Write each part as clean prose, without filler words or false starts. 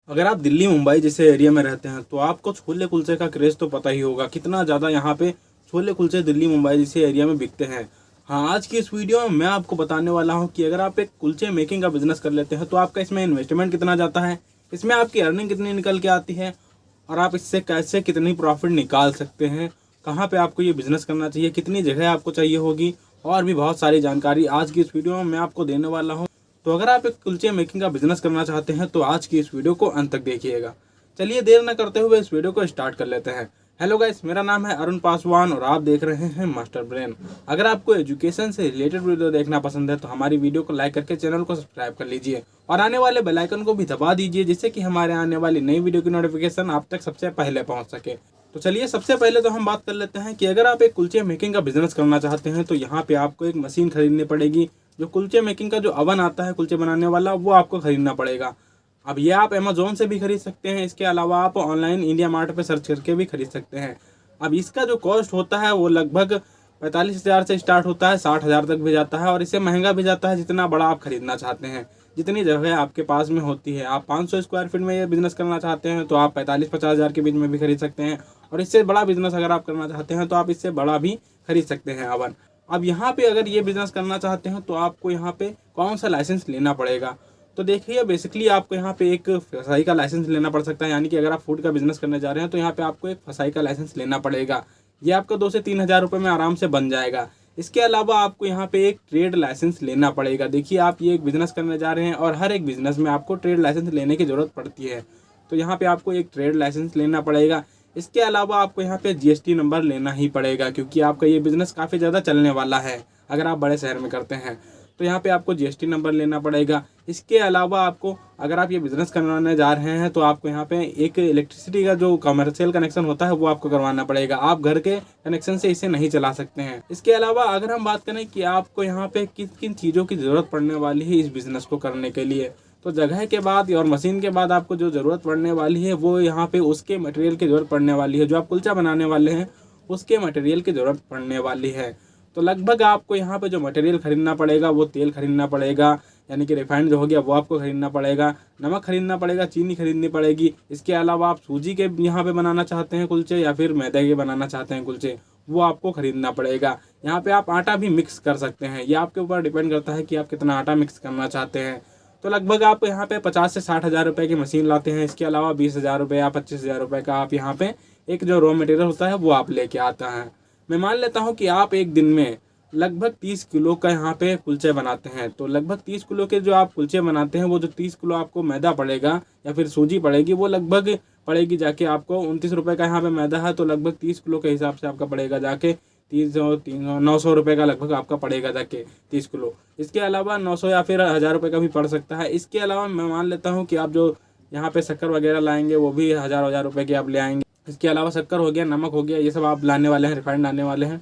अगर आप दिल्ली मुंबई जैसे एरिया में रहते हैं तो आपको छोले कुलचे का क्रेज़ तो पता ही होगा, कितना ज़्यादा यहाँ पे छोले कुलचे दिल्ली मुंबई जैसे एरिया में बिकते हैं। हाँ, आज की इस वीडियो में मैं आपको बताने वाला हूँ कि अगर आप एक कुलचे मेकिंग का बिजनेस कर लेते हैं तो आपका इसमें इन्वेस्टमेंट कितना जाता है, इसमें आपकी अर्निंग कितनी निकल के आती है और आप इससे कैसे कितनी प्रॉफिट निकाल सकते हैं, कहाँ पे आपको ये बिज़नेस करना चाहिए, कितनी जगह आपको चाहिए होगी और भी बहुत सारी जानकारी आज की इस वीडियो में मैं आपको देने वाला हूँ। तो अगर आप एक कुलचे मेकिंग का बिजनेस करना चाहते हैं तो आज की इस वीडियो को अंत तक देखिएगा। चलिए देर न करते हुए इस वीडियो को स्टार्ट कर लेते हैं। हेलो गाइस, मेरा नाम है अरुण पासवान और आप देख रहे हैं मास्टर ब्रेन। अगर आपको एजुकेशन से रिलेटेड वीडियो देखना पसंद है तो हमारी वीडियो को लाइक करके चैनल को सब्सक्राइब कर लीजिए और आने वाले बेल आइकन को भी दबा दीजिए, जिससे कि हमारे आने वाली नई वीडियो की नोटिफिकेशन आप तक सबसे पहले पहुंच सके। तो चलिए सबसे पहले तो हम बात कर लेते हैं कि अगर आप एक कुलचे मेकिंग का बिजनेस करना चाहते हैं तो यहाँ पे आपको एक मशीन खरीदनी पड़ेगी। जो कुलचे मेकिंग का जो अवन आता है कुलचे बनाने वाला, वो आपको खरीदना पड़ेगा। अब ये आप अमेजोन से भी खरीद सकते हैं, इसके अलावा आप ऑनलाइन इंडिया मार्ट पे सर्च करके भी खरीद सकते हैं। अब इसका जो कॉस्ट होता है वो लगभग 45,000 से स्टार्ट होता है, 60,000 तक भी जाता है और इससे महंगा भी जाता है जितना बड़ा आप खरीदना चाहते हैं, जितनी जगह आपके पास में होती है। आप 500 स्क्वायर फीट में ये बिजनेस करना चाहते हैं तो आप 45-50,000 के बीच में भी खरीद सकते हैं और इससे बड़ा बिजनेस अगर आप करना चाहते हैं तो आप इससे बड़ा भी खरीद सकते हैं अवन। अब यहाँ पे अगर ये बिजनेस करना चाहते हैं तो आपको यहाँ पे कौन सा लाइसेंस लेना पड़ेगा, तो देखिए बेसिकली आपको यहाँ पे एक फसाई का लाइसेंस लेना पड़ सकता है। यानी कि अगर आप फूड का बिजनेस करने जा रहे हैं तो यहाँ पे आपको एक फसाई का लाइसेंस लेना पड़ेगा। ये आपका 2 से 3 हज़ार रुपये में आराम से बन जाएगा। इसके अलावा आपको यहाँ पे एक ट्रेड लाइसेंस लेना पड़ेगा। देखिए आप ये एक बिजनेस करने जा रहे हैं और हर एक बिजनेस में आपको ट्रेड लाइसेंस लेने की ज़रूरत पड़ती है, तो यहाँ पे आपको एक ट्रेड लाइसेंस लेना पड़ेगा। इसके अलावा आपको यहाँ पे जीएसटी नंबर लेना ही पड़ेगा, क्योंकि आपका ये बिज़नेस काफ़ी ज़्यादा चलने वाला है। अगर आप बड़े शहर में करते हैं तो यहाँ पे आपको जीएसटी नंबर लेना पड़ेगा। इसके अलावा आपको अगर आप ये बिज़नेस करवाने जा रहे हैं तो आपको यहाँ पे एक इलेक्ट्रिसिटी का जो कमर्शियल कनेक्शन होता है वो आपको करवाना पड़ेगा। आप घर के कनेक्शन से इसे नहीं चला सकते हैं। इसके अलावा अगर हम बात करें कि आपको यहाँ पे किन किन चीज़ों की ज़रूरत पड़ने वाली है इस बिज़नेस को करने के लिए, तो जगह के बाद और मशीन के बाद आपको जो ज़रूरत पड़ने वाली है वो यहाँ पे उसके मटेरियल की ज़रूरत पड़ने वाली है। जो आप कुलचा बनाने वाले हैं उसके मटेरियल की ज़रूरत पड़ने वाली है। तो लगभग आपको यहाँ पे जो मटेरियल खरीदना पड़ेगा वो तेल खरीदना पड़ेगा, यानी कि रिफाइंड जो हो गया वो आपको खरीदना पड़ेगा, नमक खरीदना पड़ेगा, चीनी खरीदनी पड़ेगी। इसके अलावा आप सूजी के यहाँ पे बनाना चाहते हैं कुलचे या फिर मैदे के बनाना चाहते हैं कुलचे, वो आपको खरीदना पड़ेगा। यहाँ पे आप आटा भी मिक्स कर सकते हैं, ये आपके ऊपर डिपेंड करता है कि आप कितना आटा मिक्स करना चाहते हैं। तो लगभग आप यहाँ पे 50 से 60,000 रुपये की मशीन लाते हैं। इसके अलावा 20,000 रुपये या 25,000 रुपये का आप यहाँ पे एक जो रॉ मटेरियल होता है वो आप लेके आता है। मैं मान लेता हूँ कि आप एक दिन में लगभग 30 किलो का यहाँ पे कुलचे बनाते हैं, तो लगभग 30 किलो के जो आप कुलचे बनाते हैं वो जो 30 किलो आपको मैदा पड़ेगा या फिर सूजी पड़ेगी वो लगभग पड़ेगी जाके आपको 29 रुपये का यहाँ पे मैदा है, तो लगभग 30 किलो के हिसाब से आपका पड़ेगा जाके 900 रुपये का लगभग आपका पड़ेगा जाके 30 किलो। इसके अलावा 900 या फिर 1,000 रुपये का भी पड़ सकता है। इसके अलावा मैं मान लेता हूँ कि आप जो यहाँ पे शक्कर वगैरह लाएंगे वो भी 1,000 रुपये की आप ले आएंगे। इसके अलावा शक्कर हो गया, नमक हो गया, ये सब आप लाने वाले हैं, रिफाइंड लाने वाले हैं।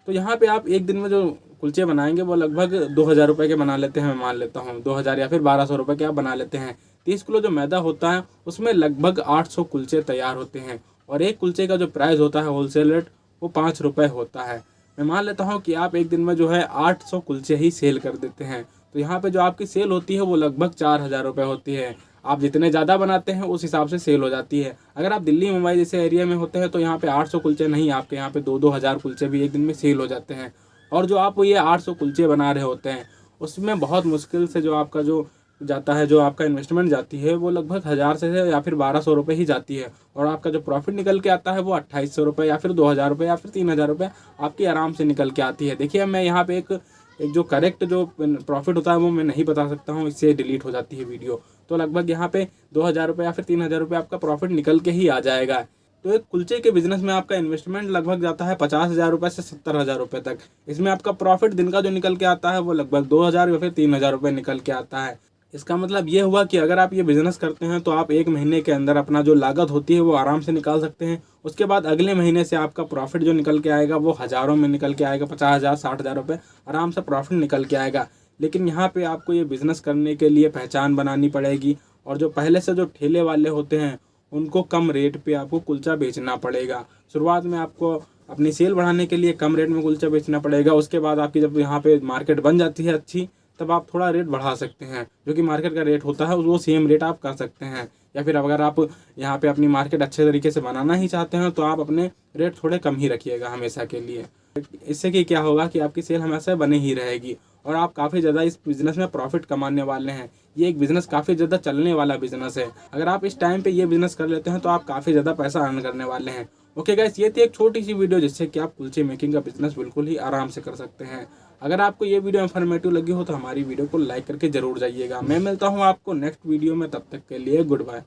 तो यहाँ पे आप एक दिन में जो कुलचे बनाएंगे वो लगभग 2,000 रुपये के बना लेते हैं। मैं मान लेता हूँ 2,000 या फिर 1,200 रुपये के आप बना लेते हैं। 30 किलो जो मैदा होता है उसमें लगभग 800 कुलचे तैयार होते हैं और एक कुलचे का जो प्राइस होता है होलसेल रेट वो 5 रुपये होता है। मैं मान लेता हूँ कि आप एक दिन में जो है 800 कुलचे ही सेल कर देते हैं, तो यहाँ पे जो आपकी सेल होती है वो लगभग 4,000 रुपये होती है। आप जितने ज़्यादा बनाते हैं उस हिसाब से सेल हो जाती है। अगर आप दिल्ली मुंबई जैसे एरिया में होते हैं तो यहाँ पे 800 कुलचे नहीं, आपके यहाँ पे 2-2 हज़ार कुलचे भी एक दिन में सेल हो जाते हैं। और जो आप ये 800 कुलचे बना रहे होते हैं उसमें बहुत मुश्किल से जो आपका जो जाता है, जो आपका इन्वेस्टमेंट जाती है वो लगभग 1,000 से या फिर 1,200 रुपये ही जाती है और आपका जो प्रॉफिट निकल के आता है वो 2,800 रुपये या फिर 2,000 रुपये या फिर 3,000 रुपये आपकी आराम से निकल के आती है। देखिए मैं यहाँ पे एक जो करेक्ट जो प्रॉफिट होता है वो मैं नहीं बता सकता हूँ, इससे डिलीट हो जाती है वीडियो। तो लगभग यहाँ पे 2,000 रुपये या फिर 3,000 रुपये आपका प्रॉफिट निकल के ही आ जाएगा। तो एक कुलचे के बिजनेस में आपका इन्वेस्टमेंट लगभग जाता है 50,000 रुपये से 70,000 रुपये तक। इसमें आपका प्रॉफिट दिन का जो निकल के आता है वो लगभग 2,000 या फिर 3,000 रुपये निकल के आता है। इसका मतलब ये हुआ कि अगर आप ये बिज़नेस करते हैं तो आप एक महीने के अंदर अपना जो लागत होती है वो आराम से निकाल सकते हैं। उसके बाद अगले महीने से आपका प्रॉफिट जो निकल के आएगा वो हज़ारों में निकल के आएगा, 50,000 60,000 रुपये आराम से प्रॉफिट निकल के आएगा। लेकिन यहाँ पे आपको ये बिज़नेस करने के लिए पहचान बनानी पड़ेगी और जो पहले से जो ठेले वाले होते हैं उनको कम रेट पे आपको कुलचा बेचना पड़ेगा। शुरुआत में आपको अपनी सेल बढ़ाने के लिए कम रेट में कुलचा बेचना पड़ेगा। उसके बाद आपकी जब यहाँ पे मार्केट बन जाती है अच्छी, तब आप थोड़ा रेट बढ़ा सकते हैं। जो कि मार्केट का रेट होता है वो सेम रेट आप कर सकते हैं। या फिर अगर आप यहाँ पे अपनी मार्केट अच्छे तरीके से बनाना ही चाहते हैं तो आप अपने रेट थोड़े कम ही रखिएगा हमेशा के लिए। इससे कि क्या होगा कि आपकी सेल हमेशा बनी ही रहेगी और आप काफ़ी ज़्यादा इस बिज़नेस में प्रॉफिट कमाने वाले हैं। ये एक बिज़नेस काफ़ी ज़्यादा चलने वाला बिज़नेस है। अगर आप इस टाइम पे ये बिज़नेस कर लेते हैं तो आप काफ़ी ज़्यादा पैसा अर्न करने वाले हैं। ओके गाइस, ये थी एक छोटी सी वीडियो जिससे कि आप कुलचे मेकिंग का बिज़नेस बिल्कुल ही आराम से कर सकते हैं। अगर आपको ये वीडियो इन्फॉर्मेटिव लगी हो तो हमारी वीडियो को लाइक करके ज़रूर जाइएगा। मैं मिलता हूँ आपको नेक्स्ट वीडियो में, तब तक के लिए गुड बाय।